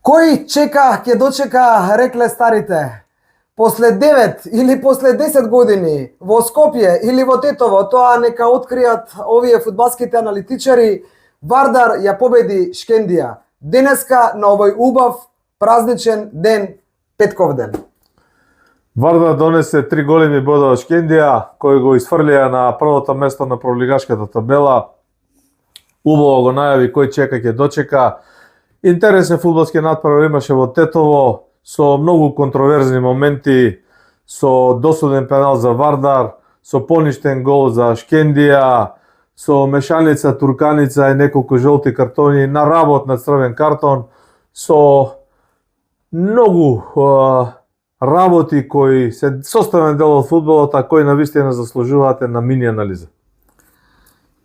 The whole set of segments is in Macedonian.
Кој чека, ќе дочека, рекле старите. После 9 или после 10 години во Скопје или во Тетово, тоа нека откријат овие фудбалските аналитичари, Вардар ја победи Шкендија. Денеска на овој убав празничен ден, петков ден. Вардар донесе 3 големи бода од Шкендија, кои го изфрлија на првото место на пролигашката табела. Убаво го најави кој чека ќе дочека. Интересен фудбалски натпревар имаше во Тетово, со многу контроверзни моменти, со досуден пенал за Вардар, со поништен гол за Шкендија, со мешаница, турканица и неколку жолти картони, на работ на црвен картон, со многу работи кои се составен дел од фудбалот, а кои навистина заслужуваат на мини анализа.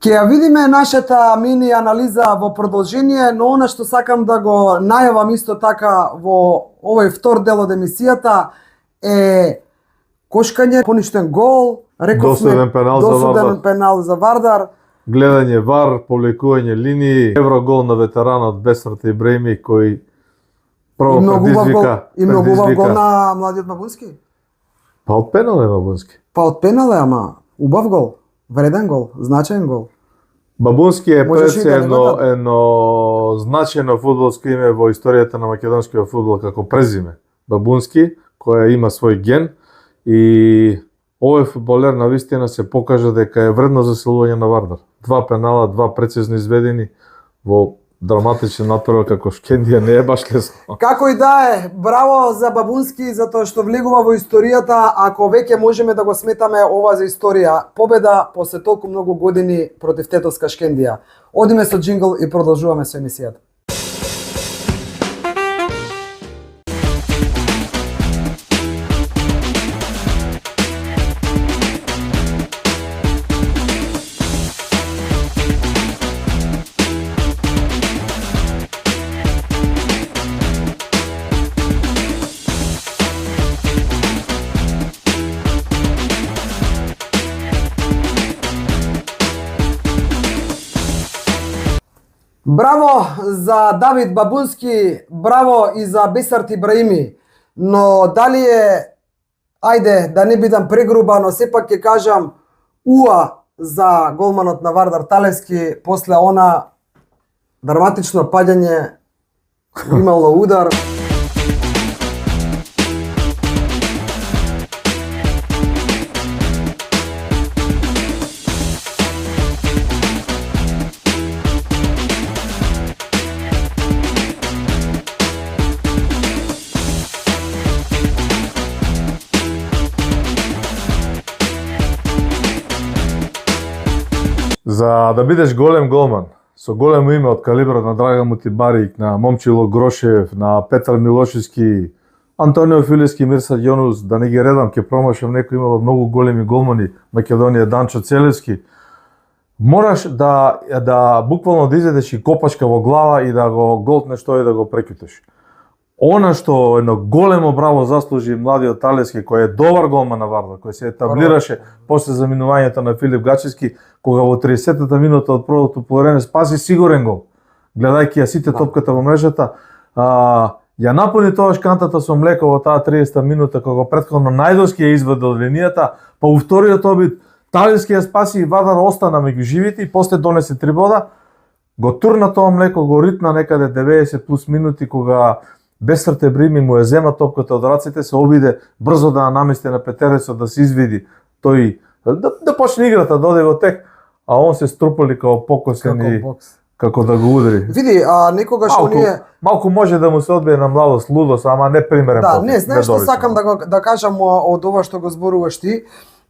Ќе ја видиме нашата мини анализа во продолжение, но она што сакам да го најавам исто така во овој втор дел од емисијата е кошкање, поништен гол, досуден пенал за Вардар, гледање вар, повлекување линии, еврогол на ветеранот Бесарт Ибраими кој прво предизвика. И многу убав гол на младиот Бабунски. Па од пенал е Бабунски. Па од пенал е, ама убав гол, вреден гол, значаен гол. Бабунски е пред едно значајно фудбалско име во историјата на македонскиот фудбал како презиме. Бабунски, која има свој ген и овој фудбалер навистина се покажа дека е вредно заселување на Вардар. 2 пенала, 2 прецизно изведени во драматичен натпревар како Шкендија не е баш лесно. Како и да е, браво за Бабунски затоа што влегува во историјата, ако веќе можеме да го сметаме ова за историја. Победа после толку многу години против тетовска Шкендија. Одиме со джингл и продолжуваме со емисијата. Браво за Давид Бабунски, браво и за Бесарт Ибраими, но дали е, ајде да не бидам прегруба, но сепак ќе кажам уа за голманот на Вардар Талевски после она драматично паѓање, имало удар. За да бидеш голем голман, со големо име од калиброт на Драган Мутибарик, на Момчило Грошев, на Петар Милошевски, Антонио Филевски, Мирсат Јонус, да не ги редам, ќе промашам некој, имало многу големи голмани, Македонија, Данчо Целевски. Мораш да буквално да изедеш и копачка во глава и да го голтнеш тоа и да го прекутеш. Она што едно големо браво заслужи младиот Талевски, кој е добар голман на Вардар, кој се етаблираше после заминувањето на Филип Гачевски, кога во 30-та минута од првото полувреме спаси сигурен гол, гледајќи ја сите топката во мрежата, ја напуни тоа шкантата со млеко во таа 30-та минута, кога претходно Најдовски ја изведе од линијата, па во вториот обид Талевски ја спаси и Вардар остана меѓу живите и после донесе 3 бода, го турна тоа млеко, го ритна некаде 90 плюс минути, кога Бесарт Ибраими му ја зема топката од раците, се обиде брзо да намести на петерецот, да се извиди тој, да почне играта, да оде во тек, а он се струпали као покосен и како да го удари. Види, некогаш оние малку може да му се одбие на младост, лудост, ама не примерен. Да, не, знаеш што сакам да кажам од ова што го зборуваш ти.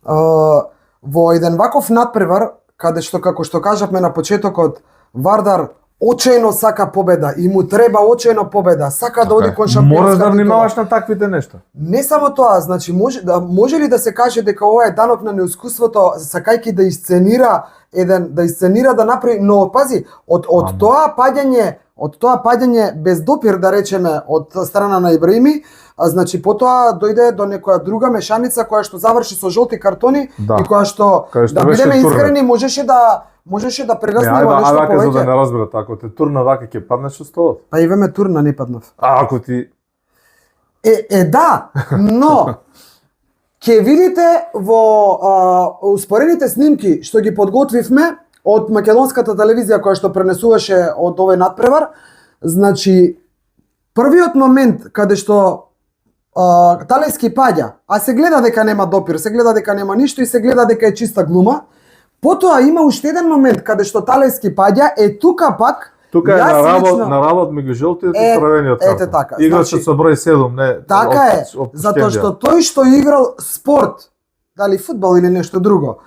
Во еден ваков натпревар, каде што како што кажавме на почетокот, Вардар очајно сака победа и му треба очајно победа, сака да оди кон шампионска титула. Мораш да внимаваш на таквите нешта. Не само тоа, значи може ли да се каже дека ова е данок на неискуството, сакајќи да исценира да исценира, да направи, но пази, од тоа паѓање без допир, да речеме, од страна на Ибраими, значи потоа дојде до некоја друга мешаница која што заврши со жолти картони и која што да бидеме искрени можеше да прегаснува нешто повеќе. За да повеќе. не разберат, ако те турна вака ќе паднеш од столот. Па и веме турна не паднав. А ако ти Да, но ќе видите во успорените снимки што ги подготвивме од македонската телевизија која што пренесуваше од овој надпревар, значи првиот момент каде што Талески паѓа, а се гледа дека нема допир, се гледа дека нема ништо и се гледа дека е чиста глума. Потоа има уште еден момент каде што Талески паѓа, тука пак тука е на работ меѓу жолтиот и црвениот картон. Ете така. Играчот со број 7, не. Така е, затоа што тој што играл спорт, дали фудбал или нешто друго,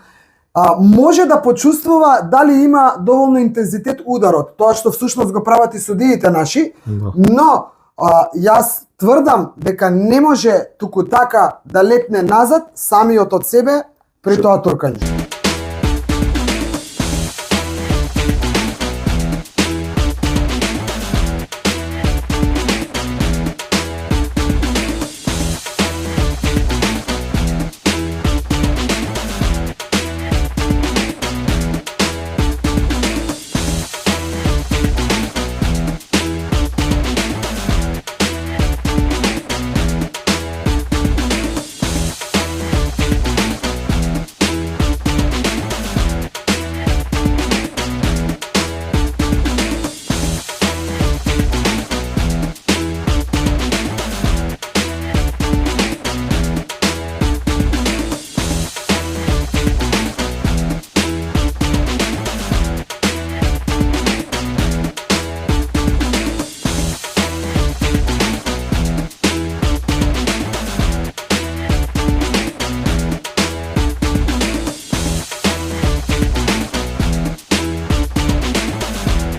може да почувствува дали има доволно интензитет ударот, тоа што всушност го прават и судиите наши, но јас тврдам дека не може туку така да летне назад самиот од себе при тоа туркање.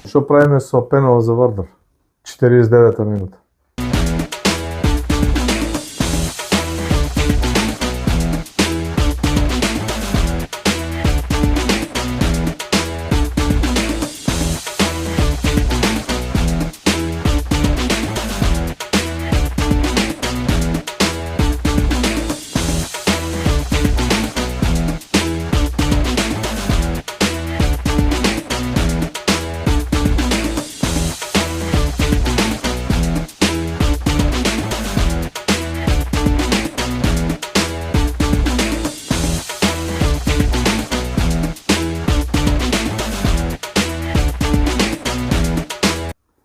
Што правиме со пенал за Вардар? 49-та минута.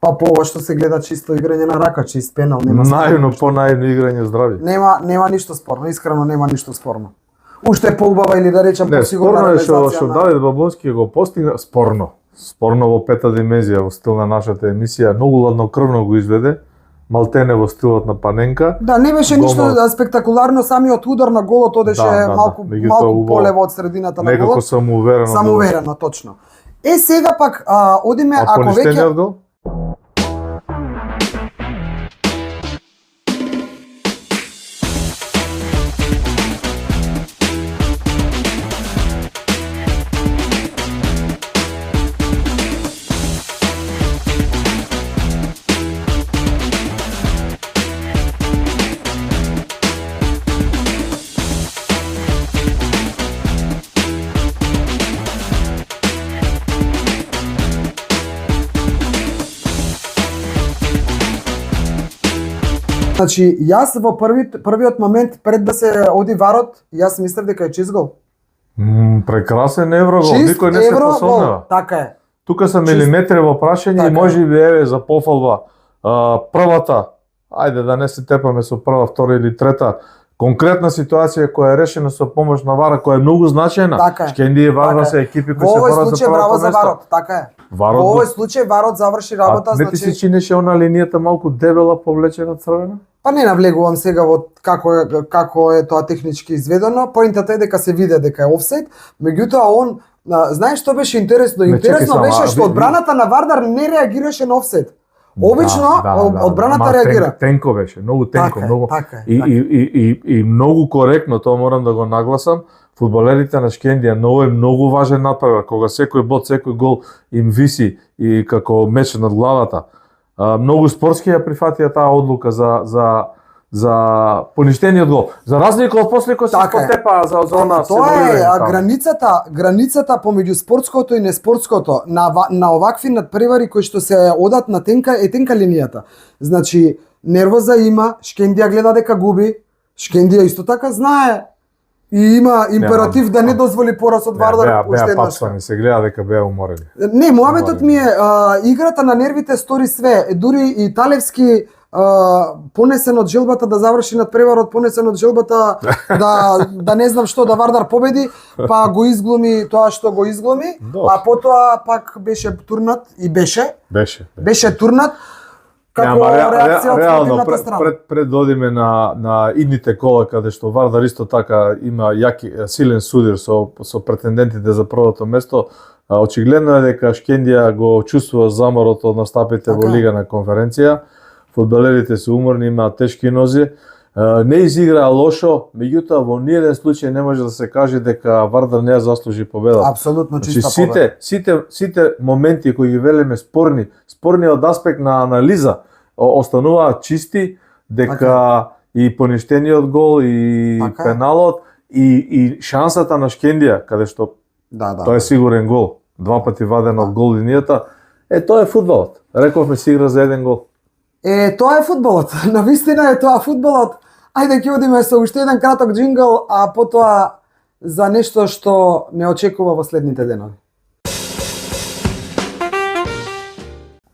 Па по ова што се гледа чисто играње на рака, чист пенал, нема најно играње здрави. Нема ништо спорно, искрено нема ништо спорно. Уште поубава или да речам посигурна реализација. Спорно е што Давид Бабунски го постигна спорно. Спорно во пета димензија во стил на нашата емисија, многу ладнокрвно го изведе. Малтене во стилот на Паненка. Да, не беше ништо спектакуларно, самиот удар на голот одеше малку полево од средината на голот. Некако самоуверено. Самоуверено, точно. Сега пак одиме ако веќе Значи, јас во првиот момент пред да се оди варот, јас мислев дека е чист гол. Прекрасен еврогол, никој не се посомнева. Така е. Тука се милиметри во прашање и можеби еве за пофалба првата, ајде да не се тепаме со прва, втора или трета, конкретна ситуација која е решена со помош на вара, која е многу значајна. Шкенди и Вардар се екипи кои се борат за браво за варот, така е. Во овој случај варот заврши работа, значи. Не ти се чинеше она линијата малку дебела повлечена црвена? Па не навлегувам сега во како е тоа технички изведено. Поинтата е дека се виде дека е офсайд, меѓутоа он знаеш што беше интересно? Интересно беше што одбраната на Вардар не реагираше на офсайд. Обично одбраната реагира. Тенко беше, многу тенко, Така е, многу. така е, И многу коректно, тоа морам да го нагласам. Фудбалерите на Шкендија многу важен натпревар, кога секој бот, секој гол им виси и како меч над главата. Многу спортски ја прифатија таа одлука за поништениот гол. За разлика од после кој се потепа за она тоа е границата помеѓу спортското и неспортското на овакви надпревари кои што се одат на тенка линијата. Значи нервоза има, Шкендија гледа дека губи, Шкендија исто така знае и има императив да не дозволи пораз од Вардар уште еднаш. Беа се гледа дека беа уморени. Не, муабетот ми е играта на нервите стори све. Дури и Талевски понесен од желбата да заврши надпреварот, понесен од желбата да не знам што да Вардар победи, па го изглуми тоа што го изглуми, а потоа пак беше турнат и беше турнат како реакција од спортивната страна. Пред да одиме на идните кола каде што Вардар исто така има силен судир со претендентите за првото место, очигледно е дека Шкендија го чувствува заморот од настапите во Лига на конференција. Фудбалерите се уморни, имаат тешки нози. Не изиграа лошо, меѓутоа во ниеден случај не може да се каже дека Вардар не ја заслужи победа. Апсолутно чиста победа. Сите моменти кои ги велиме спорни од аспект на анализа, остануваат чисти, дека и поништениот гол и пеналот и шансата на Шкендија, каде што тоа е сигурен гол, 2 пати ваден од гол линијата, тоа е фудбалот. Рековме се игра за еден гол. Тоа е фудбалот. Навистина е тоа фудбалот. Ајде ќе одиме со уште еден краток джингл, а потоа за нешто што не очекува во следните денови.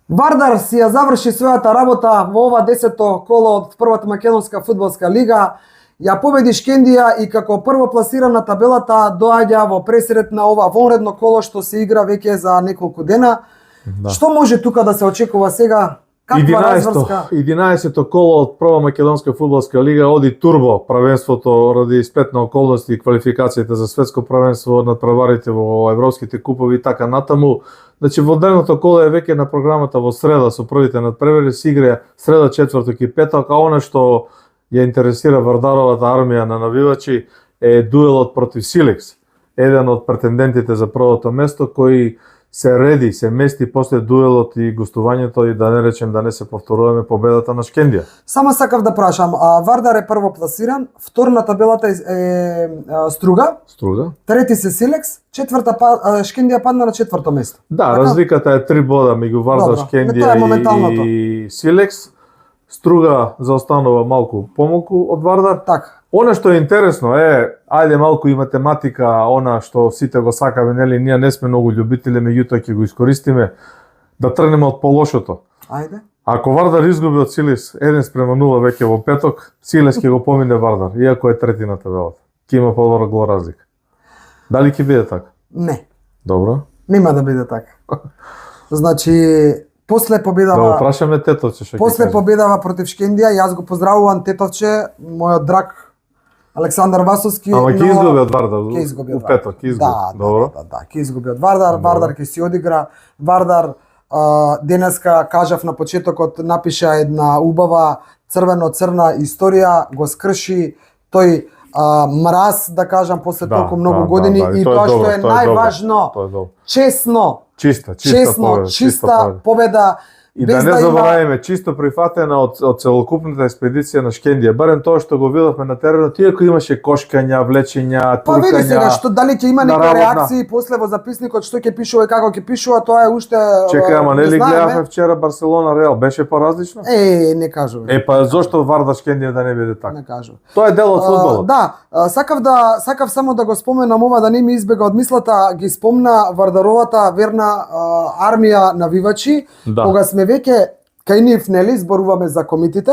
Вардар си ја заврши својата работа во ова 10-то коло од првата македонска фудбалска лига. Ја победи Шкендија и како прво пласиран на табелата доаѓа во пресрет на ова вонредно коло што се игра веќе за неколку дена. Што може тука да се очекува сега? 11-то коло од прва македонска фудбалска лига оди турбо правенството ради сплетна околности и квалификациите за светско правенство над преварите во европските купови и така натаму. Значи во дневното коло е веќе на програмата во среда со првите надпревари се игра среда, четврток и петок, а она што ја интересира Вардаровата армија на навивачи е дуелот против Силекс, еден од претендентите за првото место кој се мести после дуелот и гостувањето и да не речем да не се повторуваме победата на Шкендија. Само сакав да прашам, Вардар е прво пласиран, втор на табелата е Струга, трети се Силекс, Шкендија падна на четврто место. Да, разликата е 3 бода меѓу Вардар, Шкендија и Силекс. Струга заостанува малку помалку од Вардар. Така. Она што е интересно е, ајде малку и математика, она што сите го сакаме, нели, ние не сме многу љубители, меѓутоа ќе го искористиме да тргнеме од полошото. Ајде. Ако Вардар изгуби од Силекс 1:0 веќе во петок, Силекс ќе го помине Вардар, иако е трети на табелата. Ќе има подобра гол разлика. Дали ќе биде така? Не. Добро. Нема да биде така. Значи, после победава. Да го прашаме Тетовче што ќе каже. После победава против Шкендија, јас го поздравувам Тетовче, мојот драг Александар Васовски. Ама ќе изгуби од Вардар. У петок ќе изгуби. Добро. Да, ќе изгуби од Вардар. Вардар ќе си одигра. Вардар денеска кажав на почетокот напиша една убава црвено-црна историја, го скрши тој мраз, да кажам, после толку многу години и тоа што е најважно, честно, чиста победа. И да не забораваме, чисто прифатена од целокупната експедиција на Шкендија, барем тоа што го видовме на теренот, иако имаше кошкања, влечења, туркања. Па види сега што дали ќе има некои реакции после во записникот што ќе пишува и како ќе пишува, тоа е уште чекај, ама нели гледавме вчера Барселона Реал, беше поразлично? Не кажувам. Па зошто Вардар Шкендија да не биде така? Не кажувам. Тоа е дел од фудбалот. Да, сакав само да го споменам ова, да не ми избега од мислата, ги спомна Вардаровата верна армија навивачи, кога сме веќе кај нив, нели, зборуваме за комитите.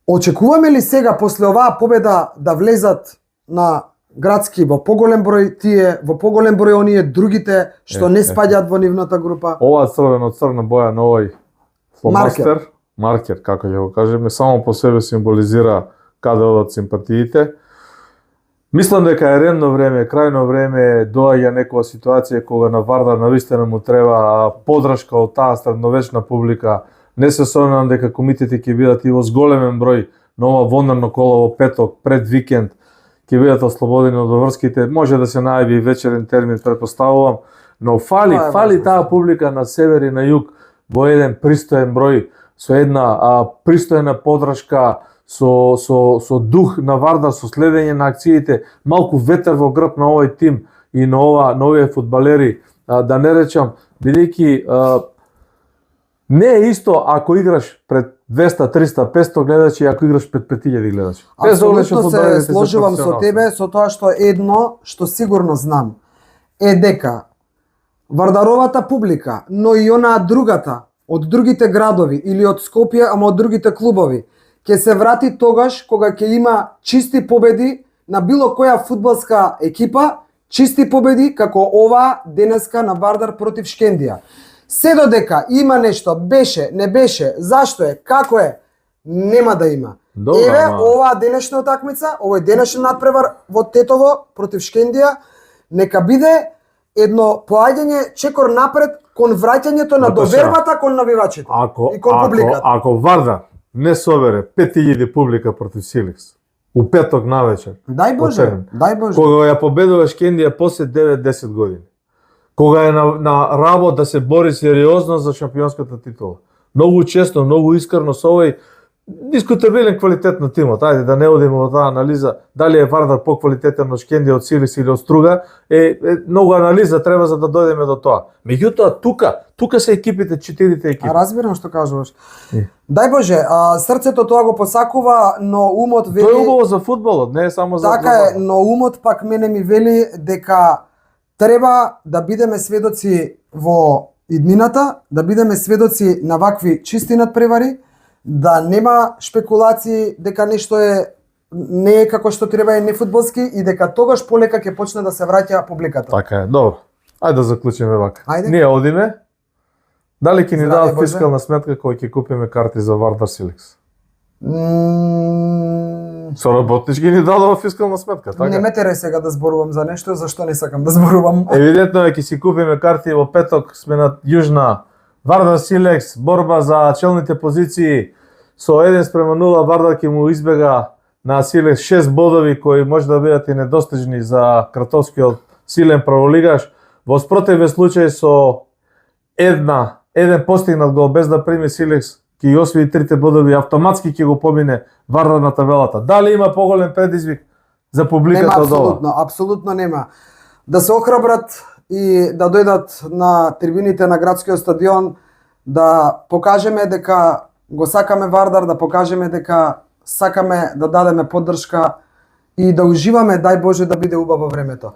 Очекуваме ли сега после оваа победа да влезат на градски во поголем број тие, во поголем број оние другите што не спаѓаат во нивната група? Ова црвено-црна боја на овој маркер, како ќе го кажеме, само по себе символизира каде одат симпатиите. Мислам дека е редно време, крајно време, доаѓа некоја ситуација кога на Вардар навистина му треба поддршка од таа средновечна публика, Не се сомневам дека комитети ќе бидат и во зголемен број на ова вонерно коло во петок пред викенд ќе бидат ослободени од врските. Може да се најави и вечерен термин, претпоставувам, но фали таа публика на север и на југ во еден пристоен број, со една пристојна подршка, со дух на Вардар, со следење на акциите, малку ветер во грб на овој тим и на овие фудбалери, да не речам, бидејќи не е исто ако играш пред 200, 300, 500 гледачи, ако играш пред 5000 гледачи. Апсолутно се сложувам со тебе, со тоа што едно што сигурно знам е дека Вардаровата публика, но и онаа другата од другите градови или од Скопје, ама од другите клубови, ќе се врати тогаш кога ќе има чисти победи на било која фудбалска екипа, чисти победи како ова денеска на Вардар против Шкендија. Се додека има нешто, беше, не беше, зашто е, како е, нема да има. Еве, оваа денешна утакмица, овој денешен надпревар во Тетово против Шкендија, нека биде едно поаѓање чекор напред кон враќањето на довербата кон навивачите и кон публиката. Ако Вардар не собере 5000 публика против Силекс у петок навечер, дај Боже, кога ја победува Шкендија после 9-10 години, кога е на работ да се бори сериозно за шампионската титула. Многу често, многу искрено со овој дискутабилен квалитет на тимот. Ајде да не одиме во таа анализа дали е Вардар поквалитетен од Шкендија, од Силекс или од Струга, многу анализа треба за да дојдеме до тоа. Меѓутоа тука се екипите, 4 екипи. Разбирам што кажуваш. Дај Боже, срцето тоа го посакува, но умот вели. Тоа е убаво за фудбалот, не е само за. Така е, но умот пак мене ми вели дека треба да бидеме сведоци во иднината, да бидеме сведоци на вакви чисти надпревари, да нема шпекулации дека нешто не е како што треба и не фудбалски и дека тогаш полека ќе почне да се враќа публиката. Така е, добро. Ајде да заклучиме вака. Ние одиме. Дали ќе ни дадат фискална сметка кога ќе купиме карти за Вардар Силекс? Со работнички ни дадува фискална сметка, така? Не ме терај сега да зборувам за нешто, зашто не сакам да зборувам. Евидентно е ќе си купиме карти во петок, сме на Јужна. Вардар Силекс, борба за челните позиции, со 1:0 Вардар ќе му избега на Силекс 6 бодови кои може да бидат и недостижни за кратовскиот силен праволигаш. Во спротивен случај со еден постигнат гол без да прими Силекс ќе ги освои 3 бодови, автоматски ќе го помине Вардар на табелата. Дали има поголем предизвик за публиката од ова? Апсолутно нема. Да се охрабрат и да дојдат на трибините на градскиот стадион, да покажеме дека го сакаме Вардар, да покажеме дека сакаме да дадеме поддршка и да уживаме, дај Боже да биде убаво времето.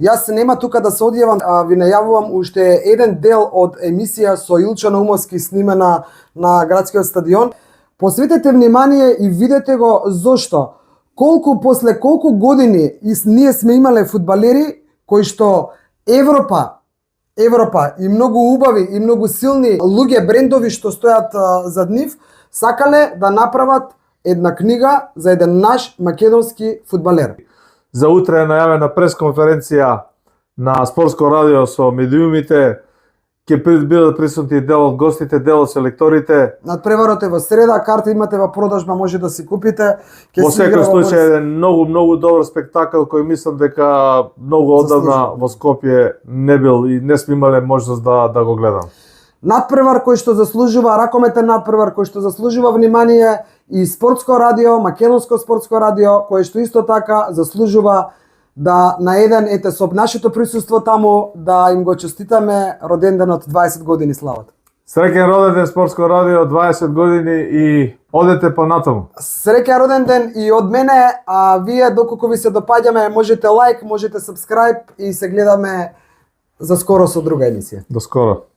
Јас нема тука да се одјавам, ви најавувам уште еден дел од емисија со Илчо Наумовски снимена на градскиот стадион. Посветете внимание и видете го зошто. После колку години ние сме имале фудбалери кои што Европа и многу убави и многу силни луѓе, брендови што стојат зад нив, сакале да направат една книга за еден наш македонски фудбалер. За утре е најавена пресконференција на Спортско радио со медиумите. Ќе бидат присутни дел од гостите, дел од селекторите. Надпреварот е во среда, карта имате во продажба, може да си купите. Во секој случај е еден многу добар спектакл кој мислам дека многу одавна во Скопје не бил и не сме имале можност да го гледам. Надпревар кој што заслужува, ракометен надпревар кој што заслужува внимание и Спортско радио, македонско Спортско радио, кој што исто така заслужува да на еден со нашето присуство таму да им го честитаме роденденот 20 години славата. Среќен роденден Спортско радио, 20 години и одете понатаму. Среќен роденден и од мене, а вие доколку ви се допаѓаме можете лайк, можете сабскрајб и се гледаме за скоро со друга емисија. До скоро.